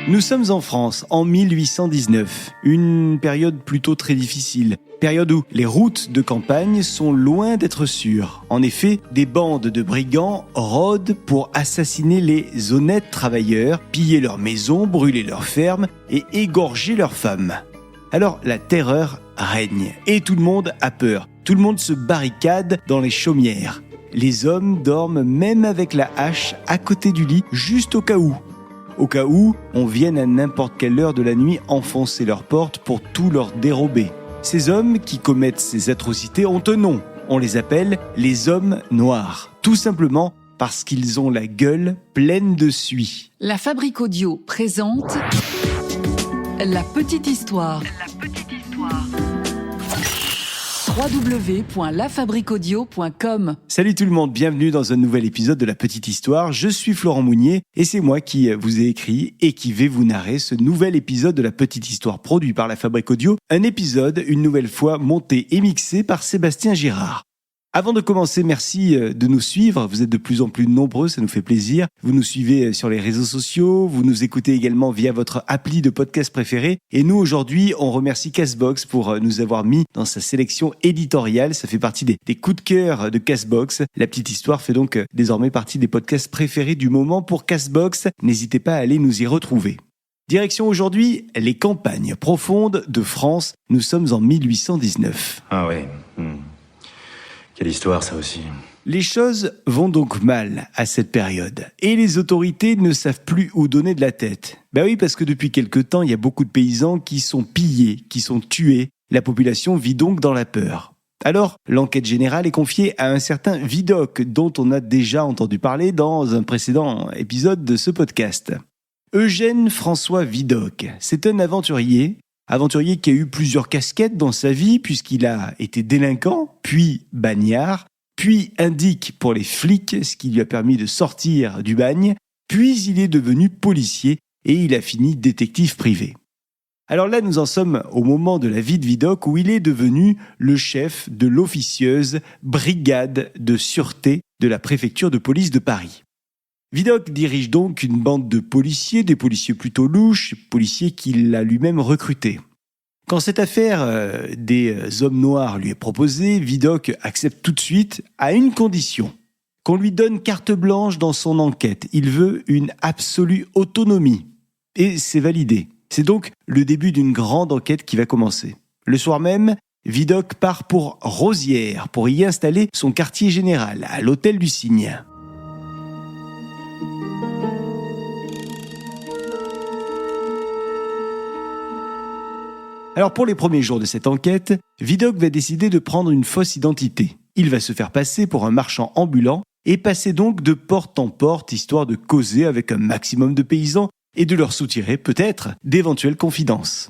Nous sommes en France, en 1819, une période plutôt très difficile, période où les routes de campagne sont loin d'être sûres. En effet, des bandes de brigands rôdent pour assassiner les honnêtes travailleurs, piller leurs maisons, brûler leurs fermes et égorger leurs femmes. Alors la terreur règne et tout le monde a peur. Tout le monde se barricade dans les chaumières. Les hommes dorment même avec la hache à côté du lit, juste au cas où. Au cas où on vienne à n'importe quelle heure de la nuit enfoncer leurs portes pour tout leur dérober. Ces hommes qui commettent ces atrocités ont un nom. On les appelle les hommes noirs. Tout simplement parce qu'ils ont la gueule pleine de suie. La Fabrique Audio présente La Petite Histoire. www.lafabriqueaudio.com. Salut tout le monde, bienvenue dans un nouvel épisode de La Petite Histoire. Je suis Florent Mounier et c'est moi qui vous ai écrit et qui vais vous narrer ce nouvel épisode de La Petite Histoire produit par La Fabrique Audio. Un épisode, une nouvelle fois, monté et mixé par Sébastien Girard. Avant de commencer, merci de nous suivre. Vous êtes de plus en plus nombreux, ça nous fait plaisir. Vous nous suivez sur les réseaux sociaux, vous nous écoutez également via votre appli de podcast préféré. Et nous, aujourd'hui, on remercie Castbox pour nous avoir mis dans sa sélection éditoriale. Ça fait partie des coups de cœur de Castbox. La Petite Histoire fait donc désormais partie des podcasts préférés du moment pour Castbox. N'hésitez pas à aller nous y retrouver. Direction aujourd'hui, les campagnes profondes de France. Nous sommes en 1819. Ah ouais. Quelle histoire, ça aussi. Les choses vont donc mal à cette période. Et les autorités ne savent plus où donner de la tête. Ben oui, parce que depuis quelque temps, il y a beaucoup de paysans qui sont pillés, qui sont tués. La population vit donc dans la peur. Alors, l'enquête générale est confiée à un certain Vidocq, dont on a déjà entendu parler dans un précédent épisode de ce podcast. Eugène François Vidocq, c'est un aventurier qui a eu plusieurs casquettes dans sa vie puisqu'il a été délinquant, puis bagnard, puis indique pour les flics, ce qui lui a permis de sortir du bagne, puis il est devenu policier et il a fini détective privé. Alors là, nous en sommes au moment de la vie de Vidocq où il est devenu le chef de l'officieuse brigade de sûreté de la préfecture de police de Paris. Vidocq dirige donc une bande de policiers, des policiers plutôt louches, policiers qu'il a lui-même recrutés. Quand cette affaire des hommes noirs lui est proposée, Vidocq accepte tout de suite à une condition, qu'on lui donne carte blanche dans son enquête. Il veut une absolue autonomie. Et c'est validé. C'est donc le début d'une grande enquête qui va commencer. Le soir même, Vidocq part pour Rosières pour y installer son quartier général à l'hôtel du Cygne. Alors pour les premiers jours de cette enquête, Vidocq va décider de prendre une fausse identité. Il va se faire passer pour un marchand ambulant et passer donc de porte en porte histoire de causer avec un maximum de paysans et de leur soutirer peut-être d'éventuelles confidences.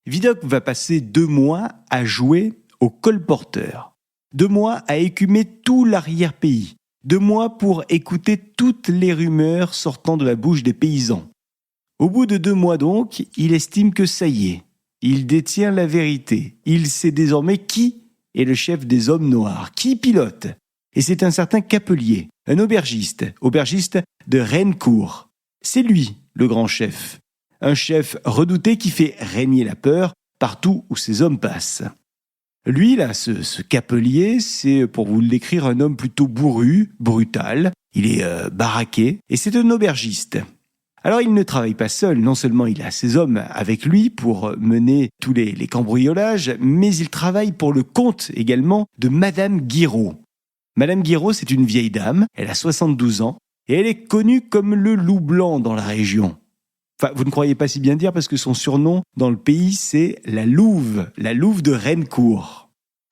Vidocq va passer 2 mois à jouer au colporteur. 2 mois à écumer tout l'arrière-pays. 2 mois pour écouter toutes les rumeurs sortant de la bouche des paysans. Au bout de 2 mois donc, il estime que ça y est. Il détient la vérité. Il sait désormais qui est le chef des hommes noirs, qui pilote. Et c'est un certain Capelier, un aubergiste de Rennecourt. C'est lui, le grand chef. Un chef redouté qui fait régner la peur partout où ses hommes passent. Lui, là, ce Capelier, c'est, pour vous l'écrire, un homme plutôt bourru, brutal. Il est baraqué et c'est un aubergiste. Alors il ne travaille pas seul, non seulement il a ses hommes avec lui pour mener tous les cambriolages, mais il travaille pour le compte également de Madame Guiraud. Madame Guiraud, c'est une vieille dame, elle a 72 ans, et elle est connue comme le loup blanc dans la région. Enfin, vous ne croyez pas si bien dire parce que son surnom dans le pays, c'est la louve de Rennecourt.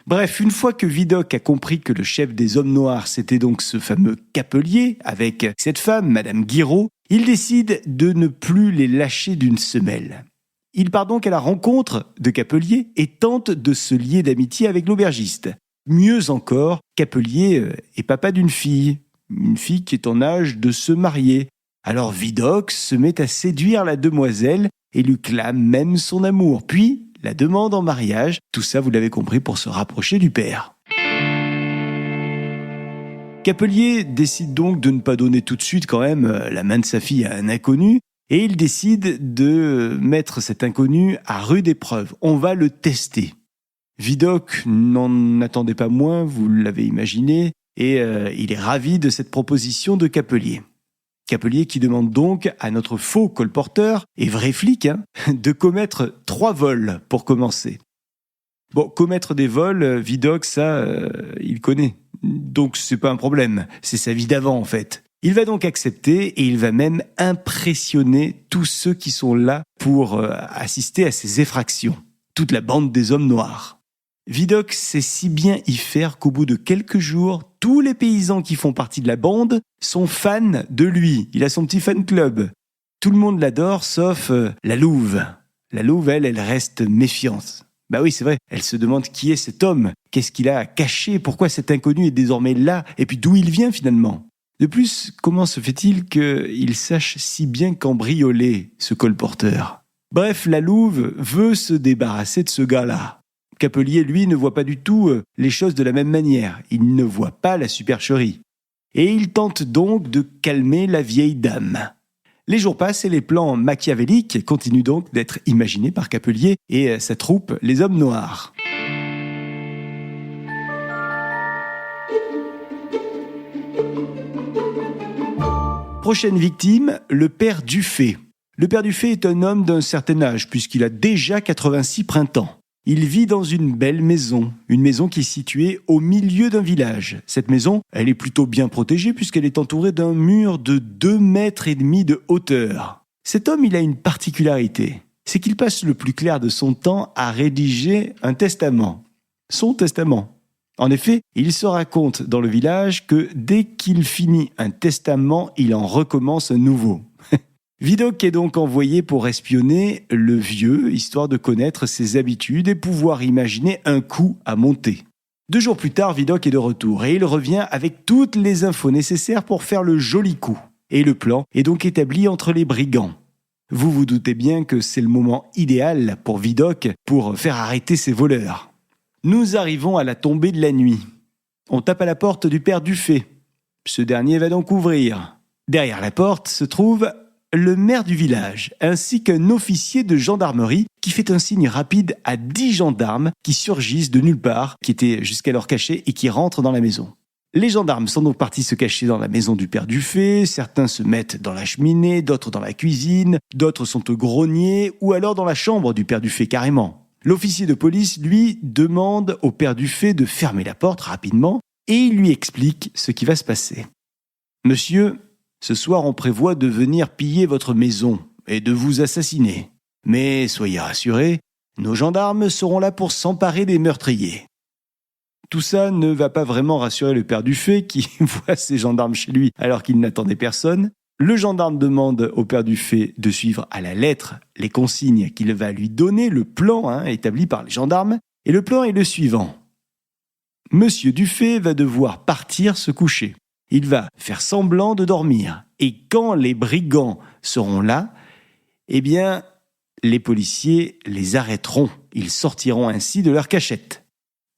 Bref, une fois que Vidocq a compris que le chef des hommes noirs, c'était donc ce fameux Capelier, avec cette femme, Madame Guiraud, il décide de ne plus les lâcher d'une semelle. Il part donc à la rencontre de Capelier et tente de se lier d'amitié avec l'aubergiste. Mieux encore, Capelier est papa d'une fille qui est en âge de se marier. Alors Vidocq se met à séduire la demoiselle et lui clame même son amour. Puis, la demande en mariage, tout ça vous l'avez compris pour se rapprocher du père. Capelier décide donc de ne pas donner tout de suite quand même la main de sa fille à un inconnu Et il décide de mettre cet inconnu à rude épreuve. On va le tester. Vidocq n'en attendait pas moins, vous l'avez imaginé, et il est ravi de cette proposition de Capelier. Capelier qui demande donc à notre faux colporteur, et vrai flic, de commettre 3 vols pour commencer. Bon, commettre des vols, Vidocq, ça, il connaît. Donc c'est pas un problème, c'est sa vie d'avant en fait. Il va donc accepter et il va même impressionner tous ceux qui sont là pour assister à ces effractions. Toute la bande des hommes noirs. Vidocq sait si bien y faire qu'au bout de quelques jours, tous les paysans qui font partie de la bande sont fans de lui. Il a son petit fan club. Tout le monde l'adore, sauf la louve. La louve, elle reste méfiante. Bah oui, c'est vrai, elle se demande qui est cet homme, qu'est-ce qu'il a à cacher, pourquoi cet inconnu est désormais là, et puis d'où il vient finalement. De plus, comment se fait-il qu'il sache si bien cambrioler ce colporteur ? Bref, la louve veut se débarrasser de ce gars-là. Capelier, lui, ne voit pas du tout les choses de la même manière. Il ne voit pas la supercherie. Et il tente donc de calmer la vieille dame. Les jours passent et les plans machiavéliques continuent donc d'être imaginés par Capelier et sa troupe, les Hommes Noirs. Prochaine victime, le père Dufay. Le père Dufay est un homme d'un certain âge puisqu'il a déjà 86 printemps. Il vit dans une belle maison, une maison qui est située au milieu d'un village. Cette maison, elle est plutôt bien protégée puisqu'elle est entourée d'un mur de 2,5 mètres de hauteur. Cet homme, il a une particularité, c'est qu'il passe le plus clair de son temps à rédiger un testament. Son testament. En effet, il se raconte dans le village que dès qu'il finit un testament, il en recommence un nouveau. Vidocq est donc envoyé pour espionner le vieux, histoire de connaître ses habitudes et pouvoir imaginer un coup à monter. 2 jours plus tard, Vidocq est de retour et il revient avec toutes les infos nécessaires pour faire le joli coup. Et le plan est donc établi entre les brigands. Vous vous doutez bien que c'est le moment idéal pour Vidocq pour faire arrêter ces voleurs. Nous arrivons à la tombée de la nuit. On tape à la porte du père Dufay. Ce dernier va donc ouvrir. Derrière la porte se trouve le maire du village, ainsi qu'un officier de gendarmerie qui fait un signe rapide à 10 gendarmes qui surgissent de nulle part, qui étaient jusqu'alors cachés et qui rentrent dans la maison. Les gendarmes sont donc partis se cacher dans la maison du père Dufay, certains se mettent dans la cheminée, d'autres dans la cuisine, d'autres sont au grenier ou alors dans la chambre du père Dufay carrément. L'officier de police, lui, demande au père Dufay de fermer la porte rapidement et il lui explique ce qui va se passer. « Monsieur, ce soir, on prévoit de venir piller votre maison et de vous assassiner. Mais soyez rassurés, nos gendarmes seront là pour s'emparer des meurtriers. » Tout ça ne va pas vraiment rassurer le père Dufay qui voit ses gendarmes chez lui alors qu'il n'attendait personne. Le gendarme demande au père Dufay de suivre à la lettre les consignes qu'il va lui donner, le plan établi par les gendarmes. Et le plan est le suivant. Monsieur Dufay va devoir partir se coucher. Il va faire semblant de dormir. Et quand les brigands seront là, eh bien, les policiers les arrêteront. Ils sortiront ainsi de leur cachette.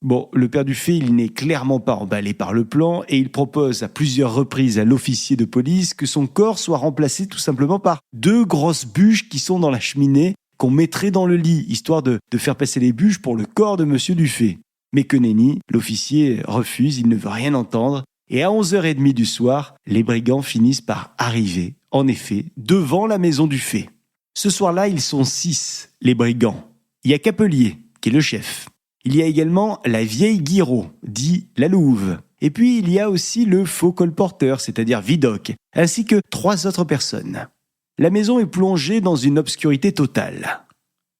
Bon, le père Dufay, il n'est clairement pas emballé par le plan et il propose à plusieurs reprises à l'officier de police que son corps soit remplacé tout simplement par 2 grosses bûches qui sont dans la cheminée qu'on mettrait dans le lit, histoire de faire passer les bûches pour le corps de monsieur Dufay. Mais que nenni, l'officier refuse, il ne veut rien entendre. Et à 11h30 du soir, les brigands finissent par arriver, en effet, devant la maison Dufay. Ce soir-là, ils sont 6, les brigands. Il y a Capelier, qui est le chef. Il y a également la vieille Guiraud, dit la louve. Et puis, il y a aussi le faux colporteur, c'est-à-dire Vidocq, ainsi que 3 autres personnes. La maison est plongée dans une obscurité totale.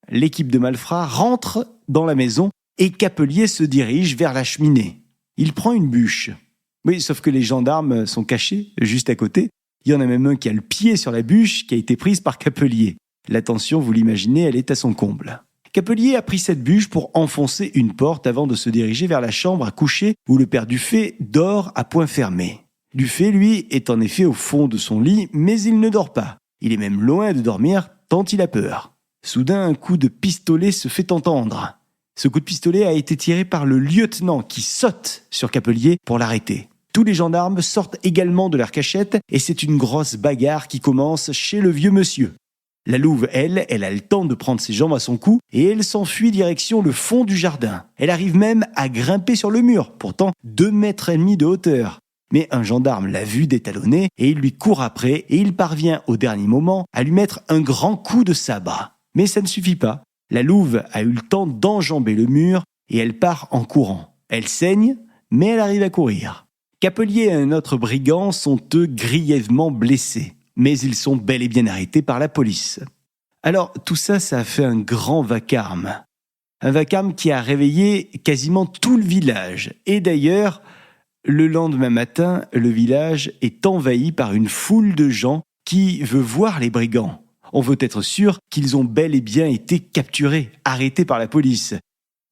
L'équipe de malfrats rentre dans la maison et Capelier se dirige vers la cheminée. Il prend une bûche. Oui, sauf que les gendarmes sont cachés, juste à côté. Il y en a même un qui a le pied sur la bûche qui a été prise par Capelier. La tension, vous l'imaginez, elle est à son comble. Capelier a pris cette bûche pour enfoncer une porte avant de se diriger vers la chambre à coucher où le père Dufay dort à poing fermé. Dufay, lui, est en effet au fond de son lit, mais il ne dort pas. Il est même loin de dormir tant il a peur. Soudain, un coup de pistolet se fait entendre. Ce coup de pistolet a été tiré par le lieutenant qui saute sur Capelier pour l'arrêter. Tous les gendarmes sortent également de leur cachette et c'est une grosse bagarre qui commence chez le vieux monsieur. La louve, elle a le temps de prendre ses jambes à son cou et elle s'enfuit direction le fond du jardin. Elle arrive même à grimper sur le mur, pourtant 2,5 mètres de hauteur. Mais un gendarme l'a vu détalonner et il lui court après et il parvient au dernier moment à lui mettre un grand coup de sabre. Mais ça ne suffit pas. La louve a eu le temps d'enjamber le mur et elle part en courant. Elle saigne, mais elle arrive à courir. Capelier et un autre brigand sont eux grièvement blessés, mais ils sont bel et bien arrêtés par la police. Alors tout ça a fait un grand vacarme. Un vacarme qui a réveillé quasiment tout le village. Et d'ailleurs, le lendemain matin, le village est envahi par une foule de gens qui veut voir les brigands. On veut être sûr qu'ils ont bel et bien été capturés, arrêtés par la police.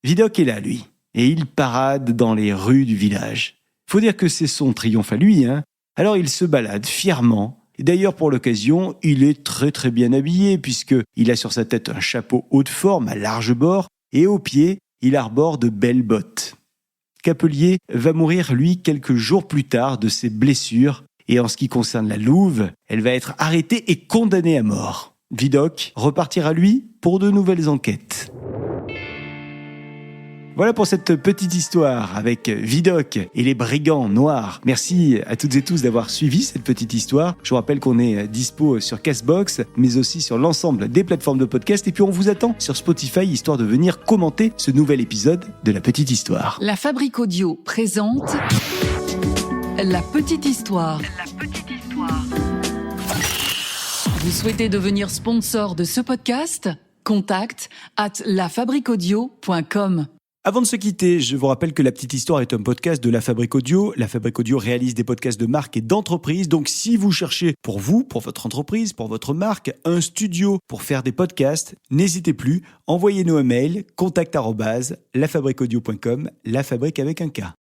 Vidocq est là, lui, et il parade dans les rues du village. Faut dire que c'est son triomphe à lui, hein. Alors il se balade fièrement. Et d'ailleurs, pour l'occasion, il est très très bien habillé puisqu'il a sur sa tête un chapeau haut de forme à large bord et aux pieds, il arbore de belles bottes. Capelier va mourir, lui, quelques jours plus tard de ses blessures. Et en ce qui concerne la louve, elle va être arrêtée et condamnée à mort. Vidocq repartira, lui, pour de nouvelles enquêtes. Voilà pour cette petite histoire avec Vidocq et les brigands noirs. Merci à toutes et tous d'avoir suivi cette petite histoire. Je vous rappelle qu'on est dispo sur Castbox, mais aussi sur l'ensemble des plateformes de podcast. Et puis on vous attend sur Spotify, histoire de venir commenter ce nouvel épisode de La Petite Histoire. La Fabrique Audio présente La Petite Histoire. La Petite Histoire. Vous souhaitez devenir sponsor de ce podcast ? Contact @lafabriqueaudio.com. Avant de se quitter, je vous rappelle que La Petite Histoire est un podcast de La Fabrique Audio. La Fabrique Audio réalise des podcasts de marque et d'entreprise. Donc si vous cherchez pour vous, pour votre entreprise, pour votre marque, un studio pour faire des podcasts, n'hésitez plus, envoyez-nous un mail, contact@lafabriqueaudio.com, la fabrique avec un K.